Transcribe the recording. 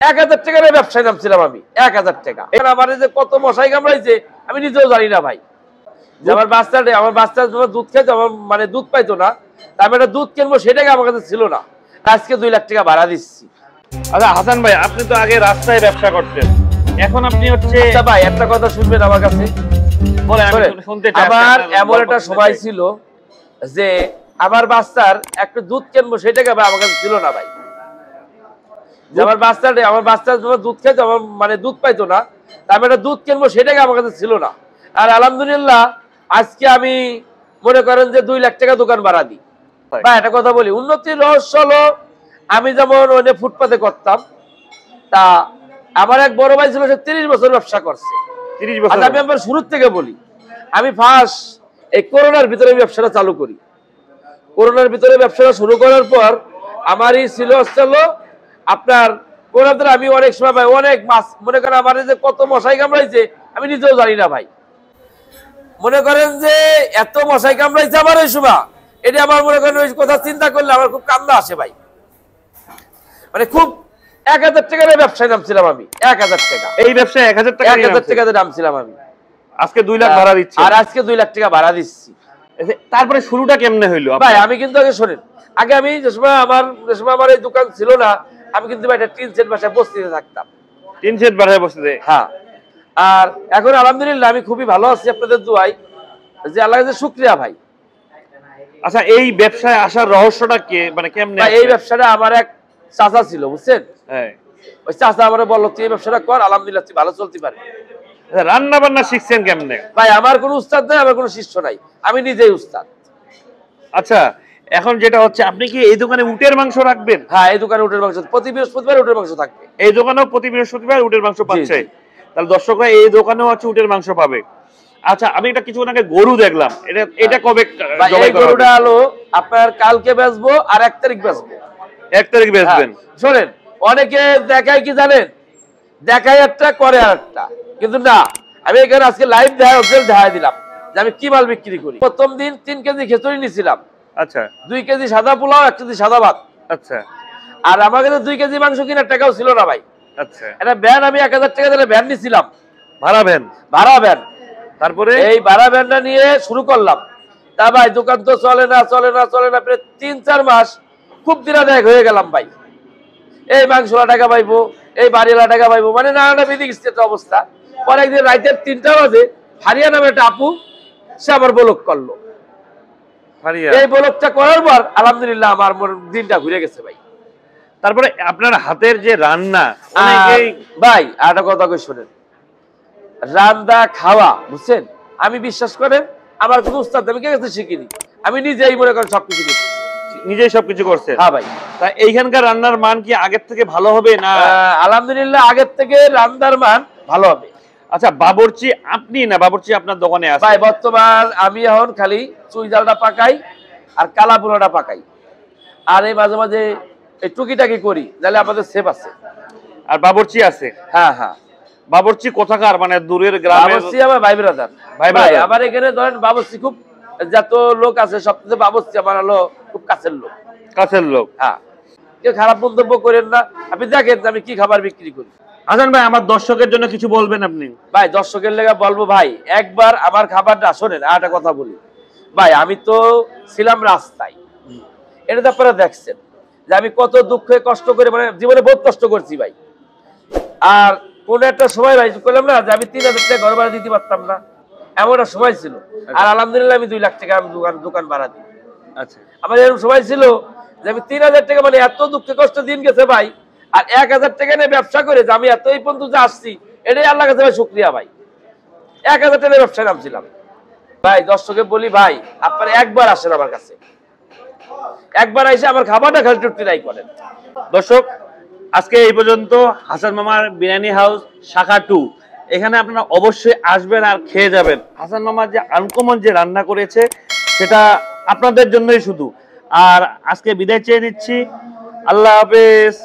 1000 টাকার ব্যবসায় নামছিলাম আমি, 1000 টাকা। এখন আমার যে কত মশাই কামড়াইছে আমি নিজেও জানি না ভাই। আমার বাচ্চা দুধ খাইতো, আমার মানে দুধ পাইতো না, আমি একটা দুধ কিনবো সেটাকে আমার কাছে ছিল না। আজকে 2 লাখ টাকা ভাড়া দিচ্ছি। আচ্ছা হাসান ভাই, আপনি তো আগে রাস্তায় ব্যবসা করতেন, এখন আপনি হচ্ছে আচ্ছা ভাই একটা কথা শুনবেন আমার কাছে। আমার এমন একটা সময় ছিল যে আমার বাচ্চার একটা দুধ কিনবো সেটাকে ভাই আমার কাছে ছিল না ভাই। আমার বাচ্চা দুধ খাইতো, আমার মানে দুধ পাইতো না, আমি একটা দুধ কিনবো সেটাকে আমার কাছে ছিল না। আর আলহামদুলিল্লাহ আজকে আমি মনে করেন যে 2 লাখ টাকা দোকান ভাড়া দিই ভাই। একটা কথা বলি, উন্নতির রহস্য হলো আমি যেমন ওই ফুটপাতে করতাম, তা আমার এক বড় ভাই ছিল, সে 30 বছর ব্যবসা করছে। 30 বছর। আমি আমার শুরু থেকে বলি, আমি ফার্স্ট এই করোনার ভিতরে ব্যবসাটা চালু করি। করোনার ভিতরে ব্যবসাটা শুরু করার পর আমারই ছিল আপনার করোনাতে আমি অনেক সময় ভাই অনেক মাছ, মনে করেন আমার যে কত মশাই কামড়াইছে আমি নিজেও জানি না ভাই। মনে করেন যে এত মশাই কামড়াইছে আমার ওই সময়, এটা আমার মনে করেন ওই কথা চিন্তা করলে আমার খুব কান্না আসে ভাই। মানে খুব 1000 টাকার ব্যবসায় নামছিলাম আমি, 1000 টাকা। এই ব্যবসায় 1000 টাকাতে নামছিলাম আমি। আজকে 2 লাখ ভাড়া দিচ্ছি। আর আজকে 2 লাখ টাকা ভাড়া দিচ্ছি। তারপরে শুরুটা কেমনে হইলো ভাই? আমি কিন্তু আগে শোনেন, আগে আমি যে সময় আমার এই দোকান ছিল না, আমি কিন্তু একটা টিন সেট বাসায় বস্তিতে থাকতাম। টিন সেট বাসায় বসতে? হ্যাঁ। আর এখন আলহামদুলিল্লাহ আমি খুবই ভালো আছি আপনাদের দোয়ায়, যে আল্লাহর কাছে শুকরিয়া ভাই। আচ্ছা এই ব্যবসায় আসার রহস্যটা কি, মানে কেমনে? এই ব্যবসাটা আমার এক চাচা ছিল, বুঝছেন? হ্যাঁ। ওই চাচা আমারে বলল তুই এই ব্যবসাটা কর, আলহামদুলিল্লাহ তুই ভালো চলতে পারে। রান্না বান্না শিখছেন কেমনে? ভাই আমার কোনো উস্তাদ নাই, আমার কোনো শিষ্য নাই, আমি নিজেই উস্তাদ। আচ্ছা এখন যেটা হচ্ছে, আপনি কি এই দোকানে উটের মাংস রাখবেন? হ্যাঁ, এই দোকানে উটের মাংস প্রতি বৃহস্পতিবার উটের মাংস থাকবে। এই দোকানেও প্রতি বৃহস্পতিবার উটের মাংস পাচ্ছে? তাহলে দর্শকরা এই দোকানেও হচ্ছে উটের মাংস পাবে। আচ্ছা আমি এটা কিছুক্ষণ আগে গরু দেখলাম, এটা কবে জবাই করা হবে? গরুটা হলো আপনার কালকে বেচবো আর 1 তারিখ বেচবো। 1 তারিখ বেচবেন? শোনেন, অনেকে দেখায় কি জানেন, দেখায় একটা করে আরেকটা, কিন্তু না, আমি এখানে আজকে লাইভ দেখায় দিলাম যে আমি কি মাল বিক্রি করি। প্রথম দিন 3 কেজি খিচুড়ি নিছিলাম। আচ্ছা। 2 কেজি সাদা পোলাও, 1 কেজি সাদা ভাত। আচ্ছা। আর আমার কাছে 2 কেজি মাংস কেনার টাকাও ছিল না ভাই। আচ্ছা। এটা ভ্যান আমি 1000 টাকা দিয়ে ভ্যান নিছিলাম, ভাড়া ভ্যান। তারপরে এই ভাড়া ভ্যানটা নিয়ে শুরু করলাম। তা ভাই দোকান তো চলে না প্রায় 3-4 মাস খুব দিনাদায়ক হয়ে গেলাম ভাই। এই মাংসলা টাকা পাইবো, এই বাড়িওয়ালা টাকা পাইবো, মানে নানাটা বেঁধে গেছে একটা অবস্থা। পরে একদিন রাতের 3টা বাজে ফারিয়া নামে একটা আপু, সে আমার ব্লক করলো। এই ব্লকটা করার পর আলহামদুলিল্লাহ আমার দিনটা ঘুরে গেছে ভাই। তারপরে আপনার হাতের যে রান্না, ভাই আর একটা কথা কই শোনেন, রান্না খাওয়া, বুঝছেন, আমি বিশ্বাস করেন আমার কোনো উস্তাদ আমি কে কাছে শিখিনি, আমি নিজেই মনে করেন সবকিছু করছি, নিজেই সবকিছু করছে। হ্যাঁ ভাই। তা এইখানকার রান্নার মান কি আগের থেকে ভালো হবে না? আলহামদুলিল্লাহ আগের থেকে রান্নার মান ভালো হবে। আচ্ছা বাবুর্চি আপনি না বাবুর্চি আপনার দোকানে আছে? ভাই বর্তমান আমি এখন খালি চুই জালটা পাকাই আর কালা পোলাটা পাকাই, আর এই মাঝে মাঝে এই টুকিটাকি করি, তাহলে আমাদের সেফ আছে। আর বাবুর্চি আছে? হ্যাঁ হ্যাঁ। বাবুর্চি কোথাকার, মানে দূরের গ্রামের? বাবুর্চি আমার ভাই ব্রাদার। ভাই আমার এখানে ধরেন বাবুর্চি খুব যত লোক আছে সবচেয়ে বাবুর্চি আমার হলো খুব কাছের লোক। কাছের লোক? হ্যাঁ। কেউ খারাপ মন্তব্য করেন না, আপনি দেখেন আমি কি খাবার বিক্রি করি। হাসান ভাই আমার দর্শকের জন্য কিছু বলবেন আপনি? ভাই দর্শকের লেগে বলবো ভাই, একবার আমার খাবারটা শোনেন। আর একটা কথা বলি ভাই, আমি তো ছিলাম রাস্তায়, এটা তো আপনারা দেখছেন যে আমি কত দুঃখে কষ্ট করে, মানে জীবনে বহুত কষ্ট করছি ভাই। আর কোন একটা সময় ভাই করলাম না যে আমি 3000 টাকা ঘর ভাড়া দিতে পারতাম না, এমন একটা সময় ছিল। আর আলহামদুলিল্লাহ আমি 2 লাখ টাকা আমি দোকান ভাড়া দিই। আচ্ছা। আমার এরকম সময় ছিল যে আমি 3000 টাকা, মানে এত দুঃখে কষ্ট দিন গেছে ভাই। আর 1000 টাকা নিয়ে ব্যবসা করে যে আমি এত এই পর্যন্ত যে আসছি, এটাই আল্লাহর কাছে ভাই শুকরিয়া ভাই। 1000 টাকা ব্যবসায় নামছিলাম ভাই। দর্শকে বলি ভাই, আপনারা একবার আসেন আমার কাছে, একবার এসে আমার খাবারটা খালি একটু ট্রাই করেন। দর্শক আজকে এই পর্যন্ত হাসান মামার বিরিয়ানি হাউস শাখা 2, এখানে আপনারা অবশ্যই আসবেন আর খেয়ে যাবেন। হাসান মামার যে আনকমন যে রান্না করেছে সেটা আপনাদের জন্যই শুধু। আর আজকে বিদায় চেয়ে নিচ্ছি, আল্লাহ হাফেজ।